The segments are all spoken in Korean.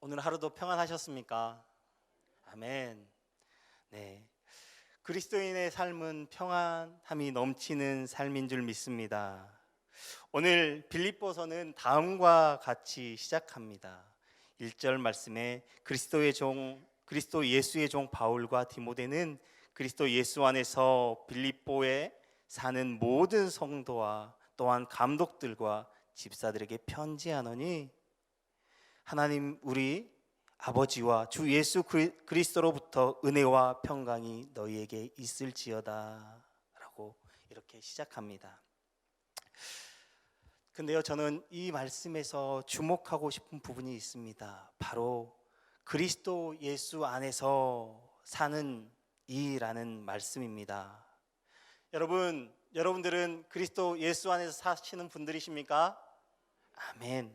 오늘 하루도 평안하셨습니까? 아멘. 네. 그리스도인의 삶은 평안함이 넘치는 삶인 줄 믿습니다. 오늘 빌립보서는 다음과 같이 시작합니다. 1절 말씀에 그리스도 예수의 종 바울과 디모데는 그리스도 예수 안에서 빌립보에 사는 모든 성도와 또한 감독들과 집사들에게 편지하노니 하나님 우리 아버지와 주 예수 그리스도로부터 은혜와 평강이 너희에게 있을지어다 라고 이렇게 시작합니다. 근데요, 저는 이 말씀에서 주목하고 싶은 부분이 있습니다. 바로 그리스도 예수 안에서 사는 이라는 말씀입니다. 여러분들은 그리스도 예수 안에서 사시는 분들이십니까? 아멘.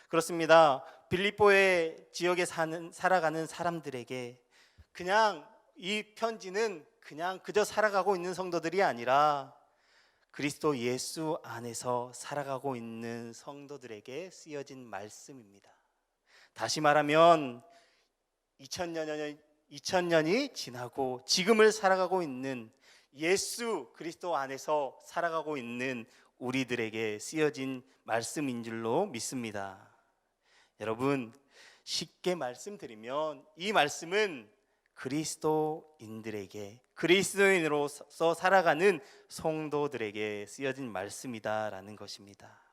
그렇습니다. 빌립보의 지역에 살아가는 사람들에게 그냥 이 편지는 그저 살아가고 있는 성도들이 아니라 그리스도 예수 안에서 살아가고 있는 성도들에게 쓰여진 말씀입니다. 다시 말하면 2000년이 지나고 지금을 살아가고 있는 예수 그리스도 안에서 살아가고 있는 우리들에게 쓰여진 말씀인 줄로 믿습니다. 여러분, 쉽게 말씀드리면 이 말씀은 그리스도인으로서 살아가는 성도들에게 쓰여진 말씀이다라는 것입니다.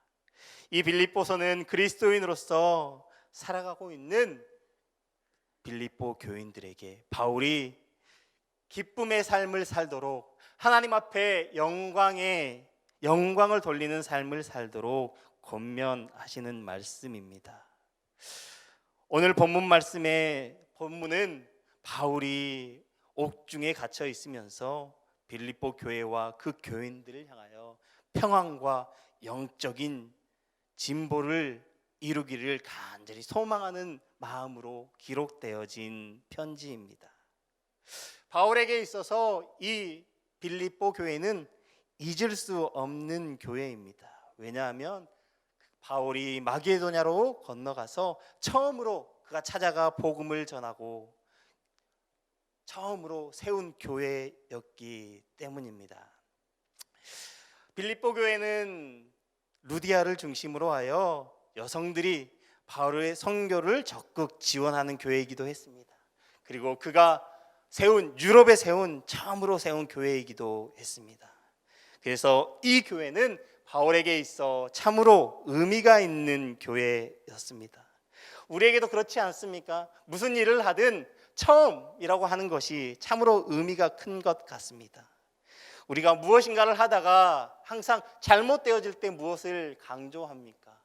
이 빌립보서는 그리스도인으로서 살아가고 있는 빌립보 교인들에게 바울이 기쁨의 삶을 살도록 하나님 앞에 영광을 돌리는 삶을 살도록 권면하시는 말씀입니다. 오늘 본문은 바울이 옥중에 갇혀 있으면서 빌립보 교회와 그 교인들을 향하여 평안과 영적인 진보를 이루기를 간절히 소망하는 마음으로 기록되어진 편지입니다. 바울에게 있어서 이 빌립보 교회는 잊을 수 없는 교회입니다. 왜냐하면 바울이 마게도냐로 건너가서 처음으로 그가 찾아가 복음을 전하고 처음으로 세운 교회였기 때문입니다. 빌립보 교회는 루디아를 중심으로 하여 여성들이 바울의 선교를 적극 지원하는 교회이기도 했습니다. 그리고 그가 유럽에 처음으로 세운 교회이기도 했습니다. 그래서 이 교회는 바울에게 있어 참으로 의미가 있는 교회였습니다. 우리에게도 그렇지 않습니까? 무슨 일을 하든 처음이라고 하는 것이 참으로 의미가 큰 것 같습니다. 우리가 무엇인가를 하다가 항상 잘못되어질 때 무엇을 강조합니까?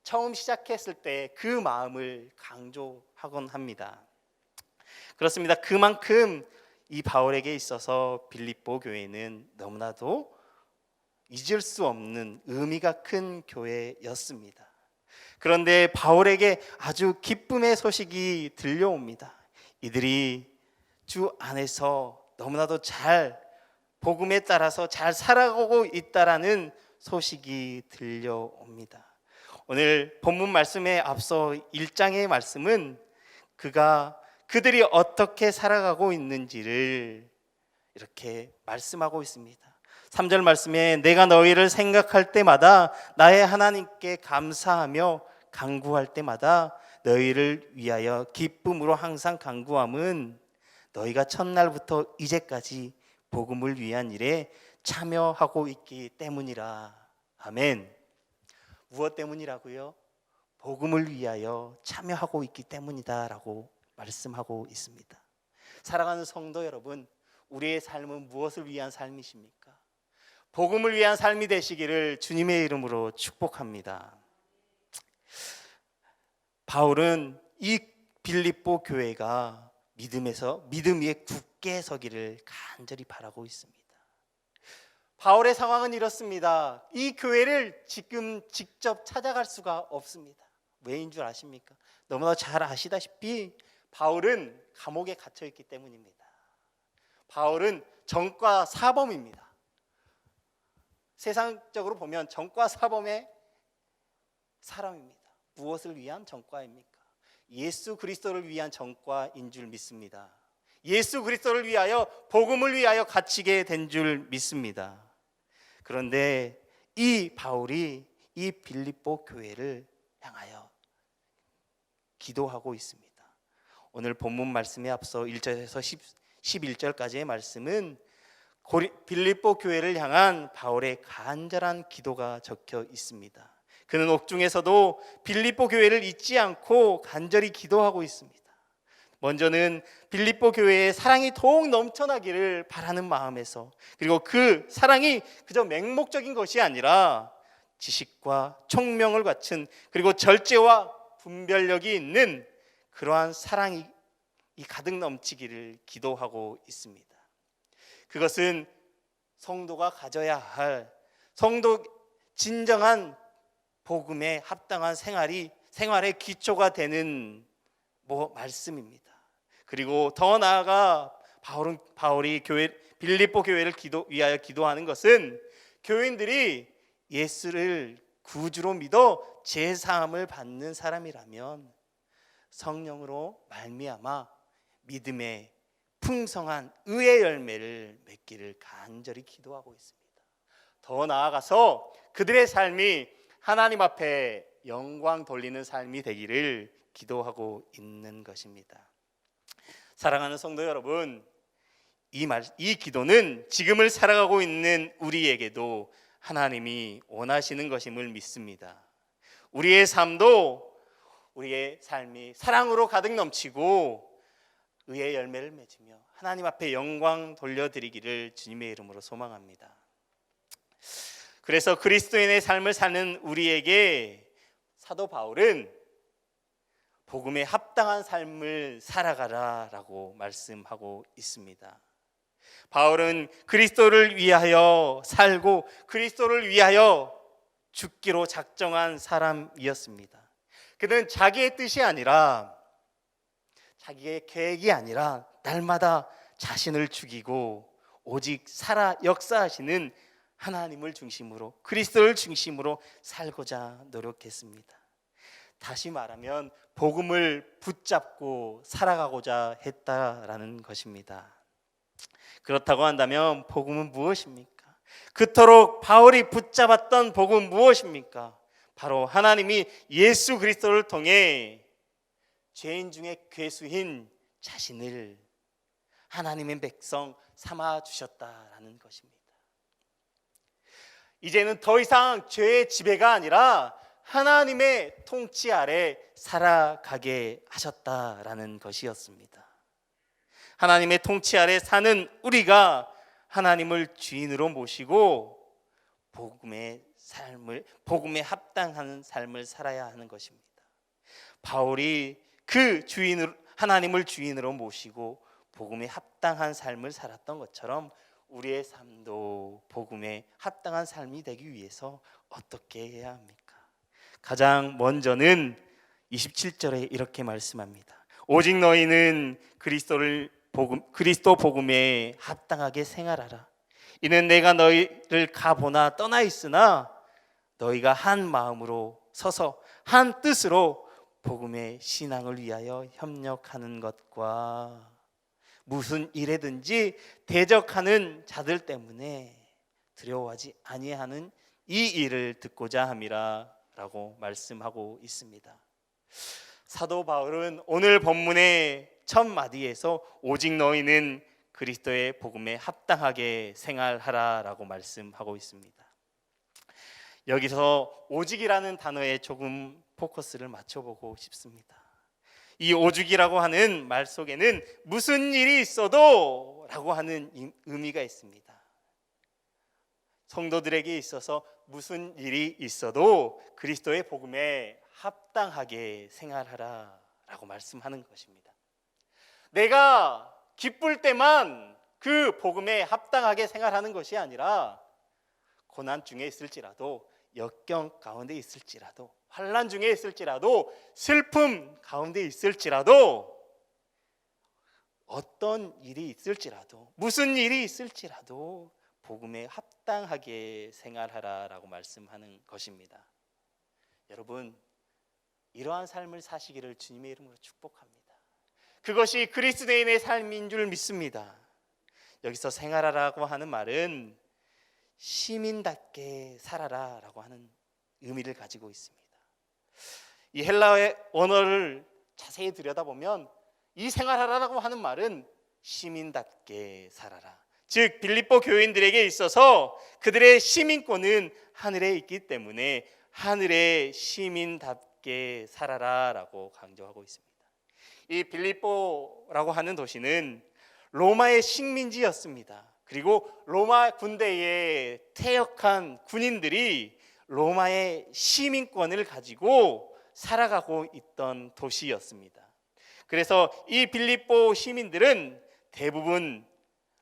처음 시작했을 때 그 마음을 강조하곤 합니다. 그렇습니다. 그만큼 이 바울에게 있어서 빌립보 교회는 너무나도 잊을 수 없는 의미가 큰 교회였습니다. 그런데 바울에게 아주 기쁨의 소식이 들려옵니다. 이들이 주 안에서 너무나도 복음에 따라서 잘 살아가고 있다라는 소식이 들려옵니다. 오늘 본문 말씀에 앞서 1장의 말씀은 그들이 어떻게 살아가고 있는지를 이렇게 말씀하고 있습니다. 3절 말씀에 내가 너희를 생각할 때마다 나의 하나님께 감사하며 간구할 때마다 너희를 위하여 기쁨으로 항상 간구함은 너희가 첫날부터 이제까지 복음을 위한 일에 참여하고 있기 때문이라. 아멘. 무엇 때문이라고요? 복음을 위하여 참여하고 있기 때문이다라고 말씀하고 있습니다. 사랑하는 성도 여러분, 우리의 삶은 무엇을 위한 삶이십니까? 복음을 위한 삶이 되시기를 주님의 이름으로 축복합니다. 바울은 이 빌립보 교회가 믿음 위에 굳게 서기를 간절히 바라고 있습니다. 바울의 상황은 이렇습니다. 이 교회를 지금 직접 찾아갈 수가 없습니다. 왜인 줄 아십니까? 너무나 잘 아시다시피 바울은 감옥에 갇혀 있기 때문입니다. 바울은 전과 사범입니다. 세상적으로 보면 전과 사범의 사람입니다. 무엇을 위한 전과입니까? 예수 그리스도를 위한 전과인 줄 믿습니다. 예수 그리스도를 위하여, 복음을 위하여 갇히게 된 줄 믿습니다. 그런데 이 바울이 이 빌립보 교회를 향하여 기도하고 있습니다. 오늘 본문 말씀에 앞서 1절에서 11절까지의 말씀은 빌립보 교회를 향한 바울의 간절한 기도가 적혀 있습니다. 그는 옥중에서도 빌립보 교회를 잊지 않고 간절히 기도하고 있습니다. 먼저는 빌립보 교회의 사랑이 더욱 넘쳐나기를 바라는 마음에서, 그리고 그 사랑이 그저 맹목적인 것이 아니라 지식과 총명을 갖춘, 그리고 절제와 분별력이 있는 그러한 사랑이 가득 넘치기를 기도하고 있습니다. 그것은 성도가 가져야 할, 성도 진정한 복음에 합당한 생활의 기초가 되는 말씀입니다. 그리고 더 나아가 바울이 빌립보 교회를 위하여 기도하는 것은 교인들이 예수를 구주로 믿어 제사함을 받는 사람이라면 성령으로 말미암아 믿음의 풍성한 의의 열매를 맺기를 간절히 기도하고 있습니다. 더 나아가서 그들의 삶이 하나님 앞에 영광 돌리는 삶이 되기를 기도하고 있는 것입니다. 사랑하는 성도 여러분, 이 기도는 지금을 살아가고 있는 우리에게도 하나님이 원하시는 것임을 믿습니다. 우리의 삶이 사랑으로 가득 넘치고 의의 열매를 맺으며 하나님 앞에 영광 돌려드리기를 주님의 이름으로 소망합니다. 그래서 그리스도인의 삶을 사는 우리에게 사도 바울은 복음에 합당한 삶을 살아가라라고 말씀하고 있습니다. 바울은 그리스도를 위하여 살고 그리스도를 위하여 죽기로 작정한 사람이었습니다. 그는 자기의 뜻이 아니라, 자기의 계획이 아니라 날마다 자신을 죽이고 오직 살아 역사하시는 하나님을 중심으로, 그리스도를 중심으로 살고자 노력했습니다. 다시 말하면 복음을 붙잡고 살아가고자 했다라는 것입니다. 그렇다고 한다면 복음은 무엇입니까? 그토록 바울이 붙잡았던 복음은 무엇입니까? 바로 하나님이 예수 그리스도를 통해 죄인 중에 괴수인 자신을 하나님의 백성 삼아 주셨다라는 것입니다. 이제는 더 이상 죄의 지배가 아니라 하나님의 통치 아래 살아가게 하셨다라는 것이었습니다. 하나님의 통치 아래 사는 우리가 하나님을 주인으로 모시고 복음에 합당한 삶을 살아야 하는 것입니다. 바울이 하나님을 주인으로 모시고 복음에 합당한 삶을 살았던 것처럼 우리의 삶도 복음에 합당한 삶이 되기 위해서 어떻게 해야 합니까? 가장 먼저는 27절에 이렇게 말씀합니다. 오직 너희는 그리스도 복음에 합당하게 생활하라. 이는 내가 너희를 가보나 떠나 있으나 너희가 한 마음으로 서서 한 뜻으로 복음의 신앙을 위하여 협력하는 것과 무슨 일에든지 대적하는 자들 때문에 두려워하지 아니하는 이 일을 듣고자 함이라 라고 말씀하고 있습니다. 사도 바울은 오늘 본문의 첫 마디에서 오직 너희는 그리스도의 복음에 합당하게 생활하라 라고 말씀하고 있습니다. 여기서 오직이라는 단어에 조금 포커스를 맞춰보고 싶습니다. 이 오직이라고 하는 말 속에는 무슨 일이 있어도 라고 하는 의미가 있습니다. 성도들에게 있어서 무슨 일이 있어도 그리스도의 복음에 합당하게 생활하라 라고 말씀하는 것입니다. 내가 기쁠 때만 그 복음에 합당하게 생활하는 것이 아니라 고난 중에 있을지라도, 역경 가운데 있을지라도, 환난 중에 있을지라도, 슬픔 가운데 있을지라도, 어떤 일이 있을지라도, 무슨 일이 있을지라도 복음에 합당하게 생활하라라고 말씀하는 것입니다. 여러분, 이러한 삶을 사시기를 주님의 이름으로 축복합니다. 그것이 그리스도인의 삶인 줄 믿습니다. 여기서 생활하라고 하는 말은 시민답게 살아라 라고 하는 의미를 가지고 있습니다. 이 헬라어의 원어를 자세히 들여다보면 이 생활하라고 하는 말은 시민답게 살아라, 즉 빌립보 교인들에게 있어서 그들의 시민권은 하늘에 있기 때문에 하늘의 시민답게 살아라 라고 강조하고 있습니다. 이 빌립보라고 하는 도시는 로마의 식민지였습니다. 그리고 로마 군대에 퇴역한 군인들이 로마의 시민권을 가지고 살아가고 있던 도시였습니다. 그래서 이 빌립보 시민들은 대부분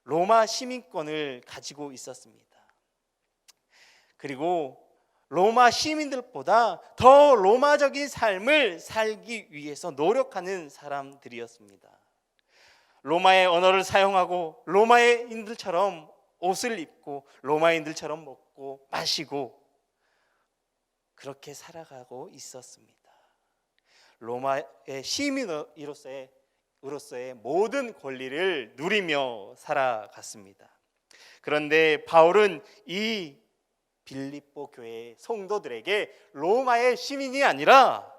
로마 시민권을 가지고 있었습니다. 그리고 로마 시민들보다 더 로마적인 삶을 살기 위해서 노력하는 사람들이었습니다. 로마의 언어를 사용하고 로마인들처럼 옷을 입고 로마인들처럼 먹고 마시고 그렇게 살아가고 있었습니다. 로마의 시민으로서의 모든 권리를 누리며 살아갔습니다. 그런데 바울은 이 빌립보 교회 성도들에게 로마의 시민이 아니라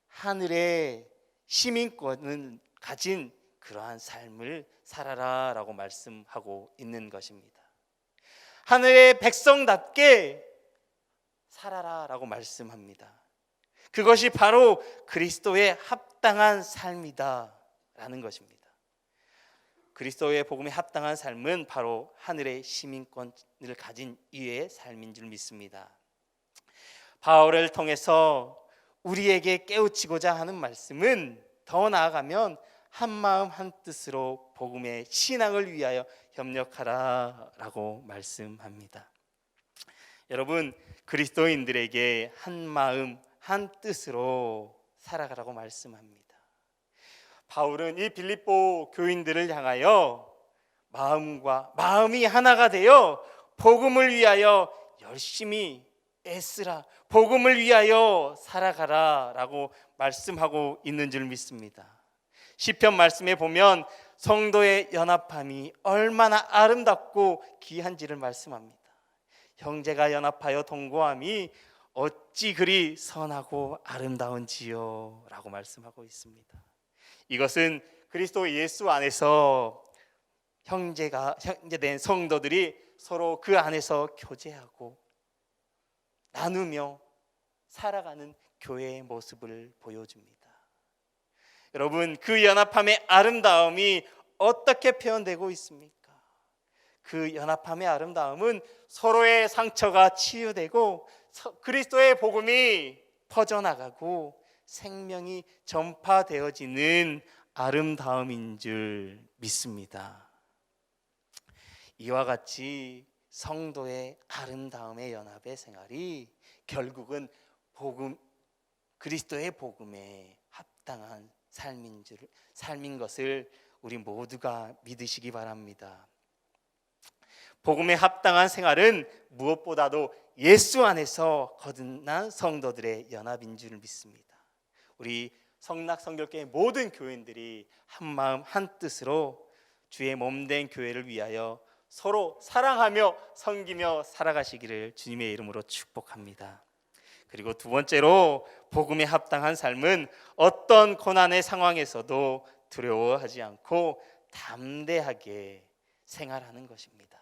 하늘의 시민권을 가진 그러한 삶을 살아라 라고 말씀하고 있는 것입니다. 하늘의 백성답게 살아라 라고 말씀합니다. 그것이 바로 그리스도의 합당한 삶이다 라는 것입니다. 그리스도의 복음에 합당한 삶은 바로 하늘의 시민권을 가진 이의 삶인 줄 믿습니다. 바울을 통해서 우리에게 깨우치고자 하는 말씀은 더 나아가면 한마음 한뜻으로 복음의 신앙을 위하여 협력하라 라고 말씀합니다. 여러분, 그리스도인들에게 한마음 한뜻으로 살아가라고 말씀합니다. 바울은 이 빌립보 교인들을 향하여 마음이 하나가 되어 복음을 위하여 열심히 애쓰라, 복음을 위하여 살아가라 라고 말씀하고 있는 줄 믿습니다. 시편 말씀에 보면 성도의 연합함이 얼마나 아름답고 귀한지를 말씀합니다. 형제가 연합하여 동거함이 어찌 그리 선하고 아름다운지요 라고 말씀하고 있습니다. 이것은 그리스도 예수 안에서 형제된 성도들이 서로 그 안에서 교제하고 나누며 살아가는 교회의 모습을 보여줍니다. 여러분, 그 연합함의 아름다움이 어떻게 표현되고 있습니까? 그 연합함의 아름다움은 서로의 상처가 치유되고 그리스도의 복음이 퍼져나가고 생명이 전파되어지는 아름다움인 줄 믿습니다. 이와 같이 성도의 아름다움의 연합의 생활이 결국은 그리스도의 복음에 합당한 삶인 것을 우리 모두가 믿으시기 바랍니다. 복음에 합당한 생활은 무엇보다도 예수 안에서 거듭난 성도들의 연합인 줄 믿습니다. 우리 성낙성결교회 모든 교인들이 한마음 한뜻으로 주의 몸된 교회를 위하여 서로 사랑하며 섬기며 살아가시기를 주님의 이름으로 축복합니다. 그리고 두 번째로 복음에 합당한 삶은 어떤 고난의 상황에서도 두려워하지 않고 담대하게 생활하는 것입니다.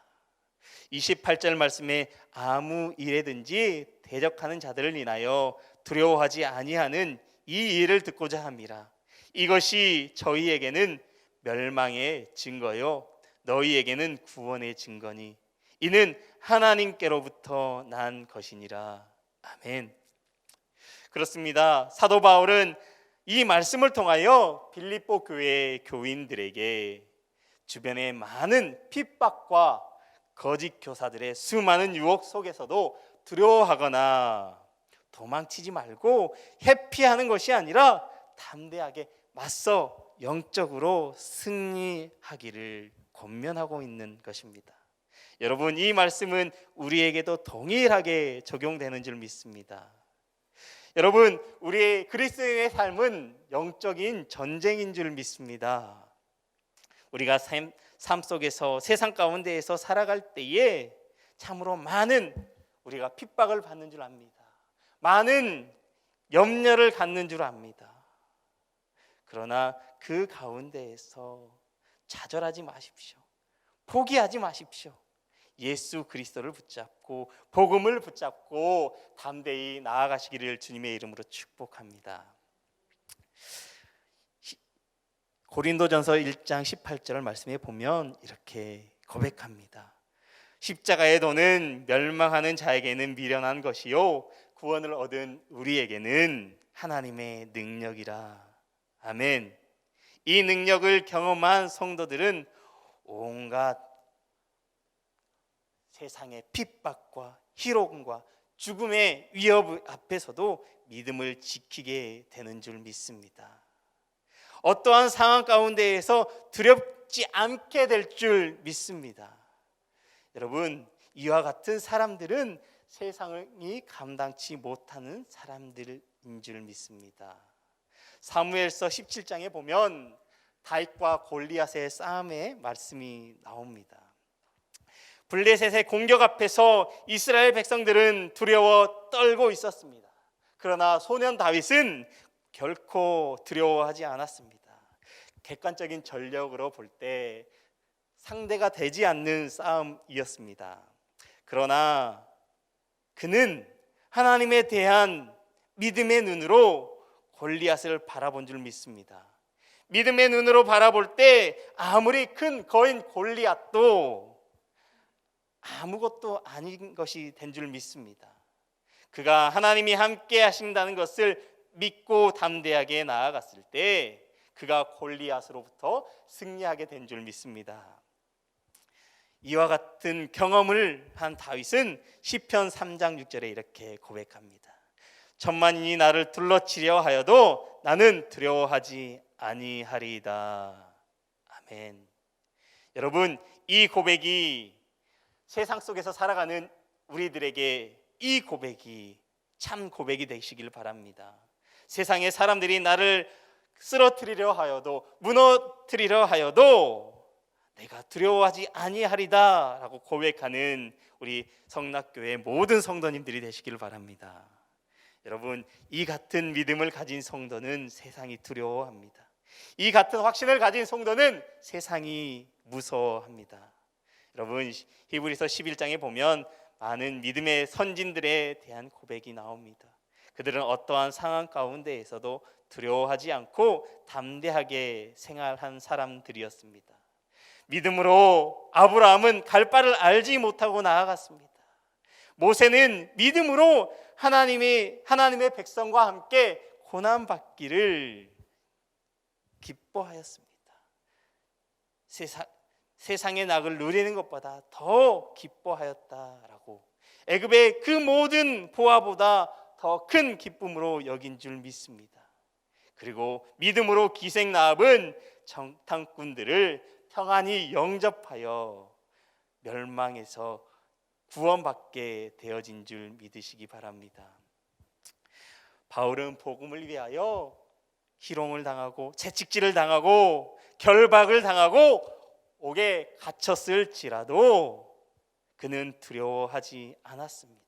28절 말씀에 아무 일에든지 대적하는 자들을 인하여 두려워하지 아니하는 이 일을 듣고자 함이라. 이것이 저희에게는 멸망의 증거요 너희에게는 구원의 증거니 이는 하나님께로부터 난 것이니라. 아멘. 그렇습니다. 사도 바울은 이 말씀을 통하여 빌립보 교회 교인들에게 주변의 많은 핍박과 거짓 교사들의 수많은 유혹 속에서도 두려워하거나 도망치지 말고 회피하는 것이 아니라 담대하게 맞서 영적으로 승리하기를 권면하고 있는 것입니다. 여러분, 이 말씀은 우리에게도 동일하게 적용되는 줄 믿습니다. 여러분, 우리의 그리스도인의 삶은 영적인 전쟁인 줄 믿습니다. 우리가 삶 속에서 세상 가운데에서 살아갈 때에 참으로 많은 우리가 핍박을 받는 줄 압니다. 많은 염려를 갖는 줄 압니다. 그러나 그 가운데에서 좌절하지 마십시오. 포기하지 마십시오. 예수 그리스도를 붙잡고 복음을 붙잡고 담대히 나아가시기를 주님의 이름으로 축복합니다. 고린도전서 1장 18절 말씀에 보면 이렇게 고백합니다. 십자가의 도는 멸망하는 자에게는 미련한 것이요 구원을 얻은 우리에게는 하나님의 능력이라. 아멘. 이 능력을 경험한 성도들은 온갖 세상의 핍박과 희롱과 죽음의 위협 앞에서도 믿음을 지키게 되는 줄 믿습니다. 어떠한 상황 가운데에서 두렵지 않게 될 줄 믿습니다. 여러분, 이와 같은 사람들은 세상이 감당치 못하는 사람들인 줄 믿습니다. 사무엘서 17장에 보면 다윗과 골리앗의 싸움의 말씀이 나옵니다. 블레셋의 공격 앞에서 이스라엘 백성들은 두려워 떨고 있었습니다. 그러나 소년 다윗은 결코 두려워하지 않았습니다. 객관적인 전력으로 볼 때 상대가 되지 않는 싸움이었습니다. 그러나 그는 하나님에 대한 믿음의 눈으로 골리앗을 바라본 줄 믿습니다. 믿음의 눈으로 바라볼 때 아무리 큰 거인 골리앗도 아무것도 아닌 것이 된 줄 믿습니다. 그가 하나님이 함께 하신다는 것을 믿고 담대하게 나아갔을 때 그가 골리앗으로부터 승리하게 된 줄 믿습니다. 이와 같은 경험을 한 다윗은 시편 3장 6절에 이렇게 고백합니다. 천만인이 나를 둘러치려 하여도 나는 두려워하지 아니하리이다. 아멘. 여러분, 이 고백이 세상 속에서 살아가는 우리들에게 이 고백이 참 고백이 되시길 바랍니다. 세상의 사람들이 나를 쓰러뜨리려 하여도 무너뜨리려 하여도 내가 두려워하지 아니하리다 라고 고백하는 우리 성락교회 모든 성도님들이 되시길 바랍니다. 여러분, 이 같은 믿음을 가진 성도는 세상이 두려워합니다. 이 같은 확신을 가진 성도는 세상이 무서워합니다. 여러분, 히브리서 11장에 보면 많은 믿음의 선진들에 대한 고백이 나옵니다. 그들은 어떠한 상황 가운데에서도 두려워하지 않고 담대하게 생활한 사람들이었습니다. 믿음으로 아브라함은 갈 바를 알지 못하고 나아갔습니다. 모세는 믿음으로 하나님의 백성과 함께 고난 받기를 기뻐하였습니다. 세상의 낙을 누리는 것보다 더 기뻐하였다라고 애굽의 그 모든 보화보다 더 큰 기쁨으로 여긴 줄 믿습니다. 그리고 믿음으로 기생 라합은 정탐꾼들을 평안히 영접하여 멸망에서 구원받게 되어진 줄 믿으시기 바랍니다. 바울은 복음을 위하여 희롱을 당하고 채찍질을 당하고 결박을 당하고 옥에 갇혔을지라도 그는 두려워하지 않았습니다.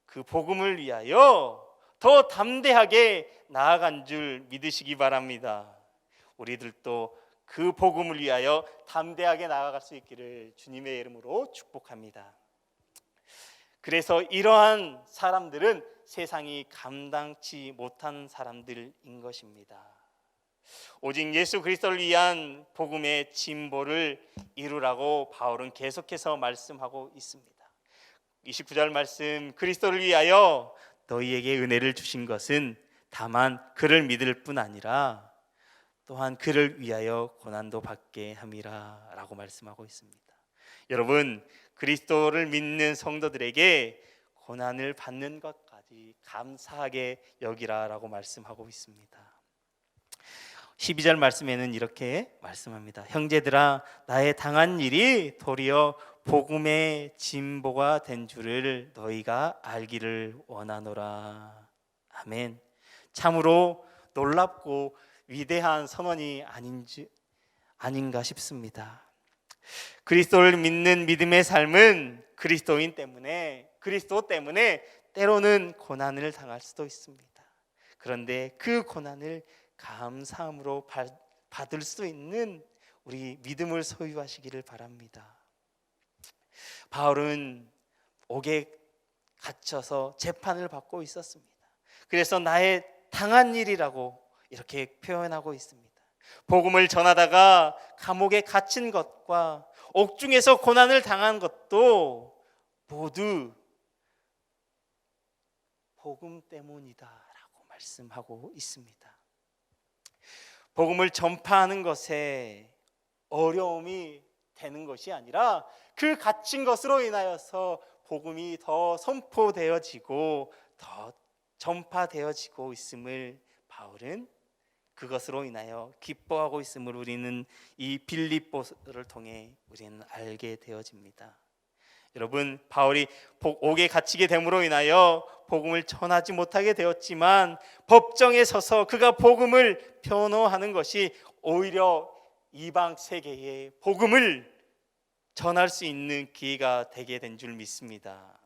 그 복음을 위하여 더 담대하게 나아간 줄 믿으시기 바랍니다. 우리들도 그 복음을 위하여 담대하게 나아갈 수 있기를 주님의 이름으로 축복합니다. 그래서 이러한 사람들은 세상이 감당치 못한 사람들인 것입니다. 오직 예수 그리스도를 위한 복음의 진보를 이루라고 바울은 계속해서 말씀하고 있습니다. 29절 말씀, 그리스도를 위하여 너희에게 은혜를 주신 것은 다만 그를 믿을 뿐 아니라 또한 그를 위하여 고난도 받게 함이라 라고 말씀하고 있습니다. 여러분, 그리스도를 믿는 성도들에게 고난을 받는 것까지 감사하게 여기라 라고 말씀하고 있습니다. 12절 말씀에는 이렇게 말씀합니다. 형제들아, 나의 당한 일이 도리어 복음의 진보가 된 줄을 너희가 알기를 원하노라. 아멘. 참으로 놀랍고 위대한 선언이 아닌가 싶습니다. 그리스도를 믿는 믿음의 삶은 그리스도 때문에 때로는 고난을 당할 수도 있습니다. 그런데 그 고난을 감사함으로 받을 수 있는 우리 믿음을 소유하시기를 바랍니다. 바울은 옥에 갇혀서 재판을 받고 있었습니다. 그래서 나의 당한 일이라고 이렇게 표현하고 있습니다. 복음을 전하다가 감옥에 갇힌 것과 옥중에서 고난을 당한 것도 모두 복음 때문이다라고 말씀하고 있습니다. 복음을 전파하는 것에 어려움이 되는 것이 아니라 그 갇힌 것으로 인하여서 복음이 더 선포되어지고 더 전파되어지고 있음을 바울은 그것으로 인하여 기뻐하고 있음을 우리는 이 빌립보서를 통해 우리는 알게 되어집니다. 여러분, 바울이 옥에 갇히게 됨으로 인하여 복음을 전하지 못하게 되었지만 법정에 서서 그가 복음을 변호하는 것이 오히려 이방 세계에 복음을 전할 수 있는 기회가 되게 된 줄 믿습니다.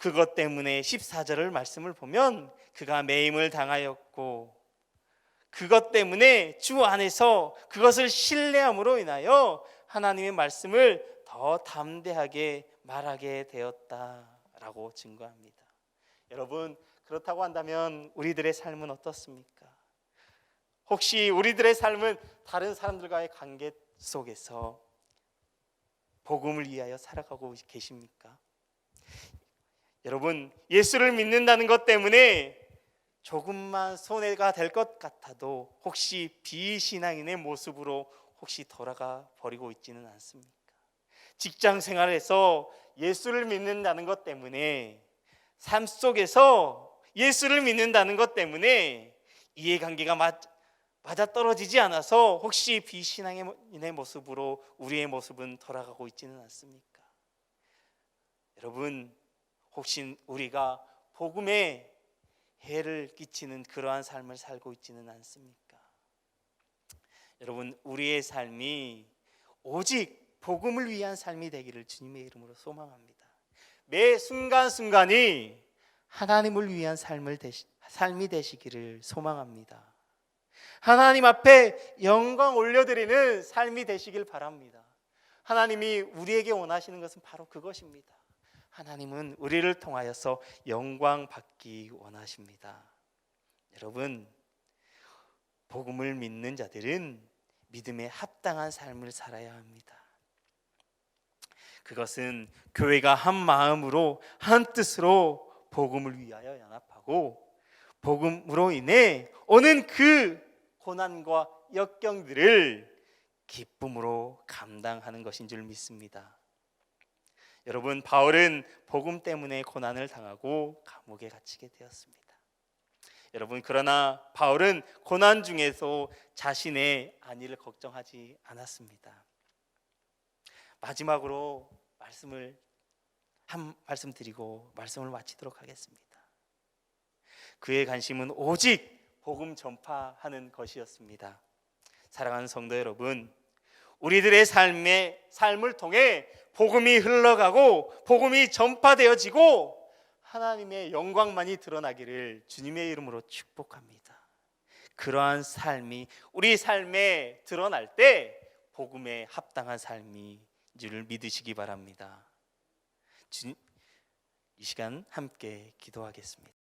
그것 때문에 14절을 말씀을 보면 그가 매임을 당하였고 그것 때문에 주 안에서 그것을 신뢰함으로 인하여 하나님의 말씀을 더 담대하게 말하게 되었다라고 증거합니다. 여러분, 그렇다고 한다면 우리들의 삶은 어떻습니까? 혹시 우리들의 삶은 다른 사람들과의 관계 속에서 복음을 위하여 살아가고 계십니까? 여러분, 예수를 믿는다는 것 때문에 조금만 손해가 될 것 같아도 혹시 비신앙인의 모습으로 혹시 돌아가 버리고 있지는 않습니까? 직장 생활에서 예수를 믿는다는 것 때문에, 삶 속에서 예수를 믿는다는 것 때문에 이해관계가 맞아떨어지지 않아서 혹시 비신앙인의 모습으로 우리의 모습은 돌아가고 있지는 않습니까? 여러분, 혹시 우리가 복음에 해를 끼치는 그러한 삶을 살고 있지는 않습니까? 여러분, 우리의 삶이 오직 복음을 위한 삶이 되기를 주님의 이름으로 소망합니다. 매 순간순간이 하나님을 위한 삶이 되시기를 소망합니다. 하나님 앞에 영광 올려드리는 삶이 되시길 바랍니다. 하나님이 우리에게 원하시는 것은 바로 그것입니다. 하나님은 우리를 통하여서 영광 받기 원하십니다. 여러분, 복음을 믿는 자들은 믿음에 합당한 삶을 살아야 합니다. 그것은 교회가 한 마음으로 한 뜻으로 복음을 위하여 연합하고 복음으로 인해 오는 그 고난과 역경들을 기쁨으로 감당하는 것인 줄 믿습니다. 여러분, 바울은 복음 때문에 고난을 당하고 감옥에 갇히게 되었습니다. 여러분, 그러나 바울은 고난 중에서 자신의 안위를 걱정하지 않았습니다. 마지막으로 한 말씀 드리고 말씀을 마치도록 하겠습니다. 그의 관심은 오직 복음 전파하는 것이었습니다. 사랑하는 성도 여러분, 우리들의 삶을 통해 복음이 흘러가고 복음이 전파되어지고 하나님의 영광만이 드러나기를 주님의 이름으로 축복합니다. 그러한 삶이 우리 삶에 드러날 때 복음에 합당한 삶인 줄 믿으시기 바랍니다. 이 시간 함께 기도하겠습니다.